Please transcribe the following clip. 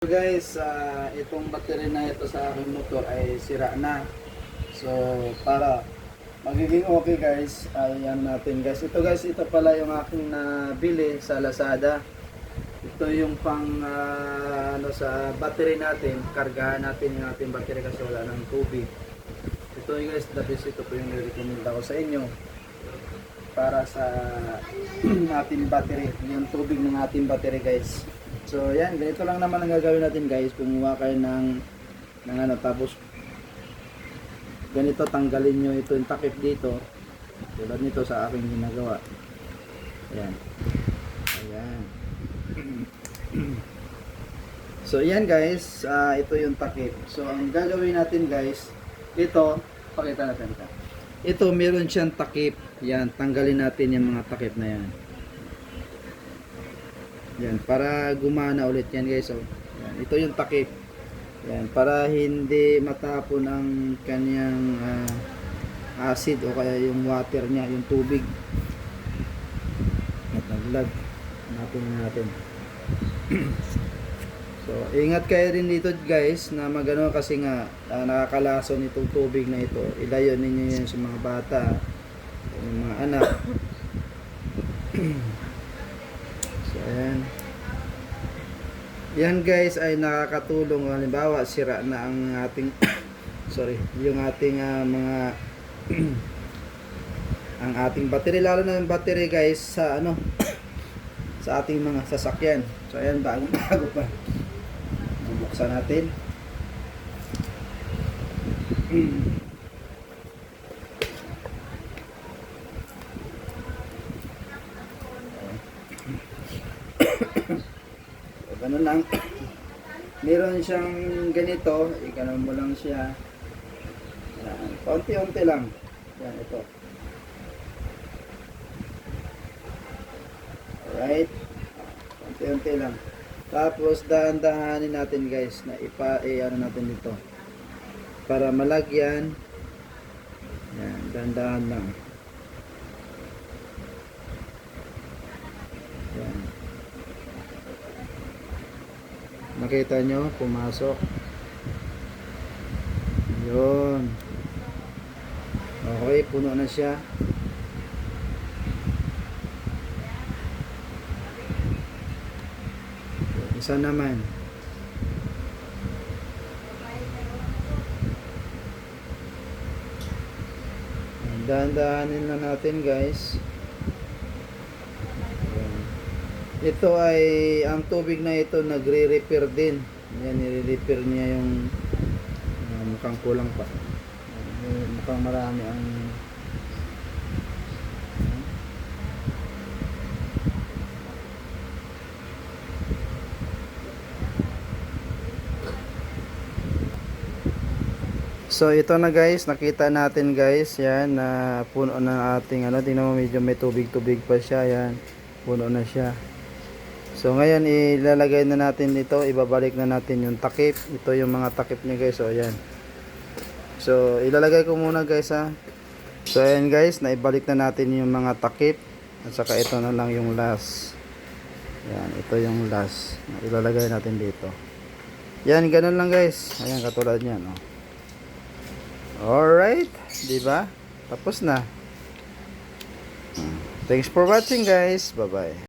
Guys, itong battery na ito sa aking motor ay sira na. So, para magiging okay guys, ayan natin guys. Ito guys, ito pala yung aking nabili sa Lazada. Ito yung pang ano sa battery natin. Kargahan natin yung ating battery kasi wala ng tubig. Ito guys, the best, ito po yung i-recommend ko sa inyo. Para sa ating battery, yung tubig ng ating battery guys. So yan, ganito lang naman ang gagawin natin guys. Kumuha kayo ng ano, tapos ganito tanggalin nyo ito yung takip dito. Tulad nito sa aking ginagawa. Ayan. Ayan. So yan guys, ito yung takip. So ang gagawin natin guys, ito, pakita natin ito. Ito meron siyang takip. Yan, tanggalin natin yung mga takip na yan. Yan, para gumana ulit yan guys. Oh. Yan, ito yung takip. Yan, para hindi matapon ang kanyang acid o kaya yung water niya, yung tubig. At naglag. Natin. So, ingat kayo rin dito guys na magano kasi nga nakakalason itong tubig na ito. Ilayo ninyo yan sa mga bata, yung mga anak. So, ayan. Yan guys ay nakakatulong. Halimbawa, sira na ang ating yung ating mga ang ating battery, lalo na yung battery guys sa ano sa ating mga sasakyan. So ayan, bago pa. Bubuksan natin. Ganun lang. Meron siyang ganito, ikanon mo lang siya. Yan, konti-unti lang. Yan, ito. Alright. Konti-unti lang. Tapos dahan-dahanin natin guys na ano natin dito. Para malagyan. Yan, dahan-dahan lang. Yan. Nakita nyo, pumasok. Yun. Okay, puno na siya. Isa naman. Dahan-dahanin na natin guys. Ito ay, ang tubig na ito nagre-repair din. Yan, nire-repair niya yung mukhang kulang pa. Mukhang marami ang So ito na guys, nakita natin guys, yan na puno na ating ano, tingnan mo medyo may tubig-tubig pa siya, yan. Puno na siya. So ngayon ilalagay na natin ito, ibabalik na natin yung takip. Ito yung mga takip niya guys, so ayan. So ilalagay ko muna guys ha. So ayan guys, naibalik na natin yung mga takip. At saka ito na lang yung last. Yan, ito yung last. Ilalagay natin dito. Yan, ganun lang guys. Ayan, katulad niyan, oh. Alright, diba? Tapos na. Thanks for watching guys. Bye bye.